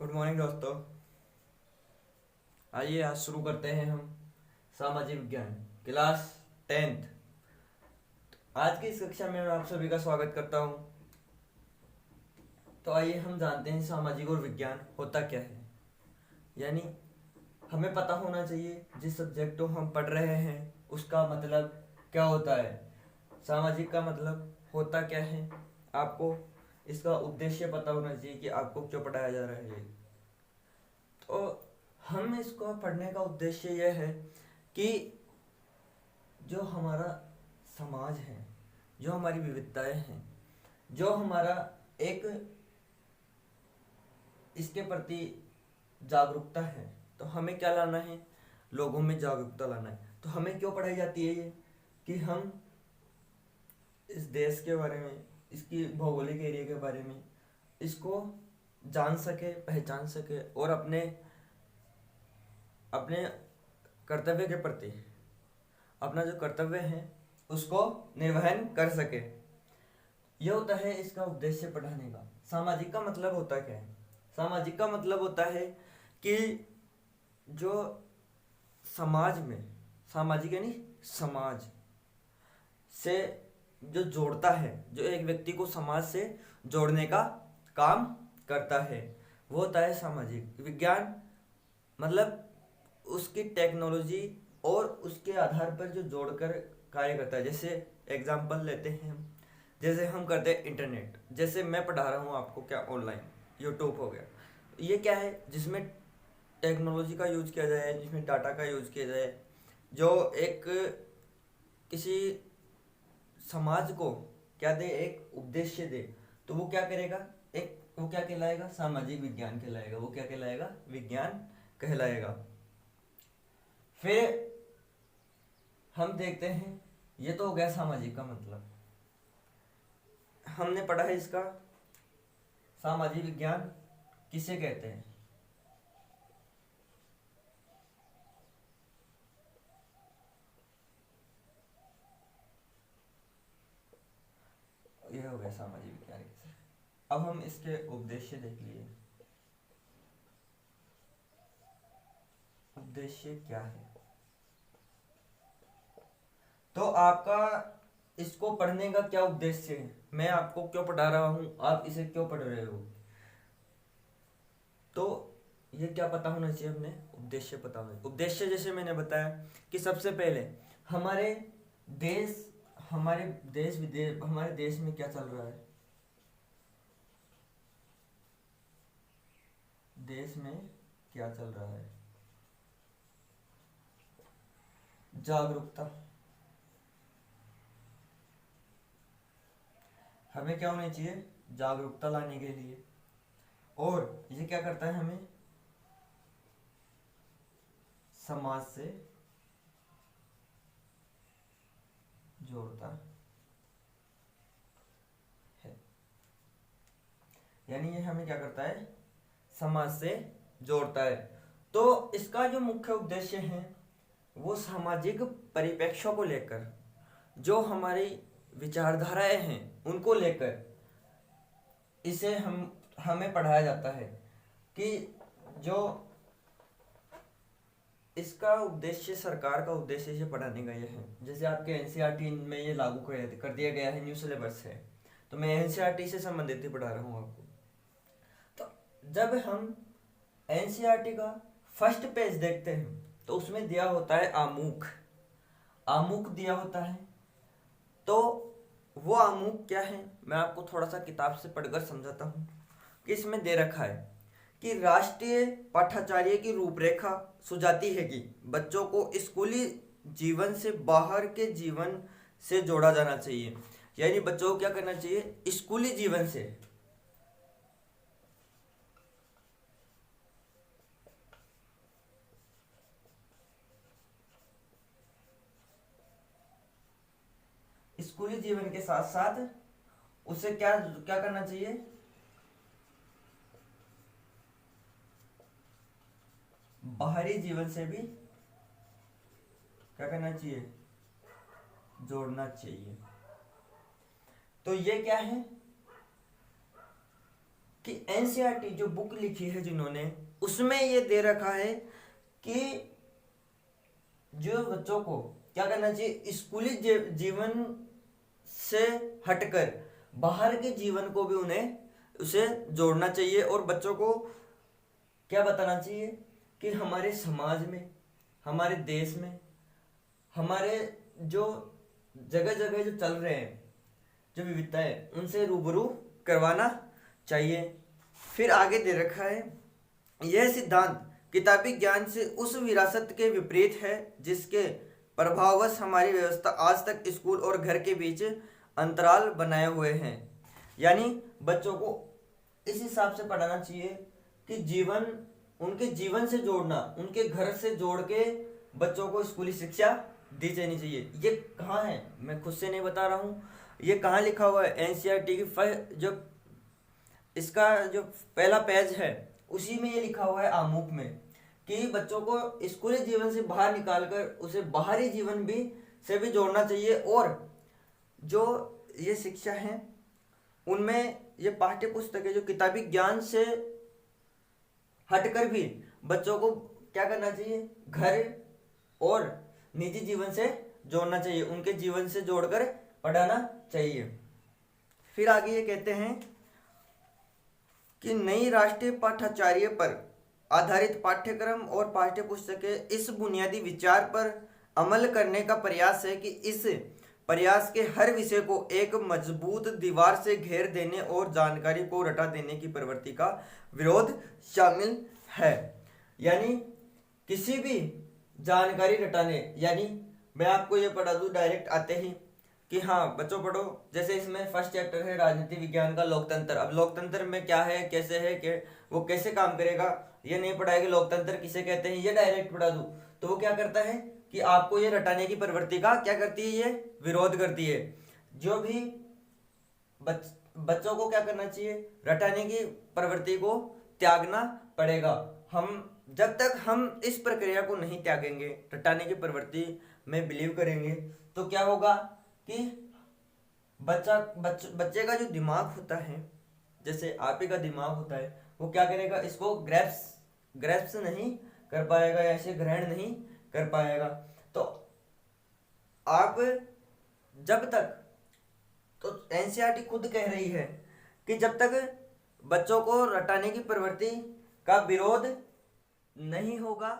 Good morning दोस्तों। आइए आज शुरू करते हैं हम सामाजिक विज्ञान क्लास 10th। आज की इस कक्षा में मैं आप सभी का स्वागत करता हूं। तो आइए हम जानते हैं सामाजिक और विज्ञान होता क्या है। यानी हमें पता होना चाहिए जिस सब्जेक्ट को हम पढ़ रहे हैं उसका मतलब क्या होता है। सामाजिक का मतलब होता क्या है, आपको इसका उद्देश्य पता होना चाहिए कि आपको क्यों पढ़ाया जा रहा है। तो हम इसको पढ़ने का उद्देश्य यह है कि जो हमारा समाज है, जो हमारी विविधताएं हैं, जो हमारा एक इसके प्रति जागरूकता है, तो हमें क्या लाना है, लोगों में जागरूकता लाना है। तो हमें क्यों पढ़ाई जाती है ये, कि हम इस देश के बारे में, इसकी भौगोलिक एरिया के बारे में इसको जान सके, पहचान सके और अपने अपने कर्तव्य के प्रति अपना जो कर्तव्य है उसको निर्वहन कर सके। यह होता है इसका उद्देश्य पढ़ाने का। सामाजिक का मतलब होता क्या है? सामाजिक का मतलब होता है कि जो समाज में, सामाजिक यानी समाज से जो जोड़ता है, जो एक व्यक्ति को समाज से जोड़ने का काम करता है, वो होता है सामाजिक विज्ञान। मतलब उसकी टेक्नोलॉजी और उसके आधार पर जो जोड़कर कार्य करता है। जैसे एग्जांपल लेते हैं हम, जैसे हम करते हैं इंटरनेट। जैसे मैं पढ़ा रहा हूँ आपको क्या, ऑनलाइन यूट्यूब हो गया। ये क्या है, जिसमें टेक्नोलॉजी का यूज किया जाए, जिसमें डाटा का यूज किया जाए, जो एक किसी समाज को क्या दे, एक उद्देश्य दे। तो वो क्या करेगा, एक वो क्या कहलाएगा, सामाजिक विज्ञान कहलाएगा। वो क्या कहलाएगा, विज्ञान कहलाएगा। फिर हम देखते हैं, ये तो हो गया सामाजिक का मतलब, हमने पढ़ा है इसका। सामाजिक विज्ञान किसे कहते हैं? ये हो गया सामाजिक विज्ञान किसे। अब हम इसके उद्देश्य देख लिए। उद्देश्य क्या है? तो आपका इसको पढ़ने का क्या उद्देश्य है, मैं आपको क्यों पढ़ा रहा हूं, आप इसे क्यों पढ़ रहे हो, तो ये क्या पता होना चाहिए अपने, उद्देश्य पता होना चाहिए। उद्देश्य जैसे मैंने बताया कि सबसे पहले हमारे देश हमारे देश विदेश, हमारे देश में क्या चल रहा है, देश में क्या चल रहा है। जागरूकता, हमें क्या होनी चाहिए, जागरूकता लाने के लिए। और ये क्या करता है, हमें समाज से जोड़ता है। यानी ये हमें क्या करता है, समाज से जोड़ता है। तो इसका जो मुख्य उद्देश्य है वो सामाजिक परिप्रेक्ष्यों को लेकर, जो हमारी विचारधाराएं हैं उनको लेकर इसे हमें पढ़ाया जाता है। कि जो इसका उद्देश्य, सरकार का उद्देश्य इसे पढ़ाने का यह है। जैसे आपके एनसीईआरटी में ये लागू कर दिया गया है, न्यू सिलेबस है, तो मैं एनसीईआरटी से संबंधित ही पढ़ा रहा हूँ आपको। तो जब हम एनसीईआरटी का फर्स्ट पेज देखते हैं तो उसमें दिया होता है आमुख, आमुख दिया होता है। तो वो आमुख क्या है, मैं आपको थोड़ा सा किताब से पढ़कर समझाता हूँ। कि इसमें दे रखा है कि राष्ट्रीय पाठाचार्य की रूपरेखा सुझाती है कि बच्चों को स्कूली जीवन से बाहर के जीवन से जोड़ा जाना चाहिए। यानी बच्चों को क्या करना चाहिए, स्कूली जीवन से, स्कूली जीवन के साथ साथ उसे क्या क्या करना चाहिए, बाहरी जीवन से भी क्या करना चाहिए, जोड़ना चाहिए। तो ये क्या है कि एनसीईआरटी जो बुक लिखी है जिन्होंने, उसमें ये दे रखा है कि जो बच्चों को क्या करना चाहिए, स्कूली जीवन से हटकर बाहर के जीवन को भी उन्हें उसे जोड़ना चाहिए, और बच्चों को क्या बताना चाहिए कि हमारे समाज में, हमारे देश में, हमारे जो जगह जगह जो चल रहे हैं जो विविधताएं, उनसे रूबरू करवाना चाहिए। फिर आगे दे रखा है, यह सिद्धांत किताबी ज्ञान से उस विरासत के विपरीत है जिसके प्रभाववश हमारी व्यवस्था आज तक स्कूल और घर के बीच अंतराल बनाए हुए हैं। यानी बच्चों को इस हिसाब से पढ़ाना चाहिए कि जीवन, उनके जीवन से जोड़ना, उनके घर से जोड़ के बच्चों को स्कूली शिक्षा दी जानी चाहिए। ये कहाँ है, मैं खुद से नहीं बता रहा हूँ, ये कहाँ लिखा हुआ है, एनसीईआरटी की जो इसका जो पहला पेज है उसी में ये लिखा हुआ है आमुख में, कि बच्चों को स्कूली जीवन से बाहर निकालकर उसे बाहरी जीवन भी से भी जोड़ना चाहिए, और जो ये शिक्षा है उनमें ये पाठ्य पुस्तकें जो किताबी ज्ञान से हटकर भी बच्चों को क्या करना चाहिए, घर और निजी जीवन से जोड़ना चाहिए, उनके जीवन से जोड़कर पढ़ाना चाहिए। फिर आगे ये कहते हैं कि नई राष्ट्रीय पाठ्यचर्या पर आधारित पाठ्यक्रम और पाठ्य पुस्तकें इस बुनियादी विचार पर अमल करने का प्रयास है कि इस प्रयास के हर विषय को एक मजबूत दीवार से घेर देने और जानकारी को रटा देने की प्रवृत्ति का विरोध शामिल है। यानी किसी भी जानकारी रटाने, यानी मैं आपको ये पढ़ा दूँ डायरेक्ट आते ही कि हाँ बच्चों पढ़ो, जैसे इसमें फर्स्ट चैप्टर है राजनीति विज्ञान का लोकतंत्र। अब लोकतंत्र में क्या है, कैसे है, कि वो कैसे काम करेगा, ये नहीं पढ़ाया कि लोकतंत्र किसे कहते हैं, ये डायरेक्ट पढ़ा दूँ तो वो क्या करता है कि आपको ये रटाने की प्रवृत्ति का क्या करती है, ये विरोध करती है। जो भी बच्चों को क्या करना चाहिए, रटाने की प्रवृत्ति को त्यागना पड़ेगा। हम जब तक हम इस प्रक्रिया को नहीं त्यागेंगे, रटाने की में बिलीव करेंगे, तो क्या होगा कि बच्चे का जो दिमाग होता है, जैसे आप ही का दिमाग होता है, वो क्या करेगा, इसको ग्रैप्स नहीं कर पाएगा, ऐसे ग्रहण नहीं कर पाएगा। तो आप जब तक, तो एनसीईआरटी खुद कह रही है कि जब तक बच्चों को रटाने की प्रवृत्ति का विरोध नहीं होगा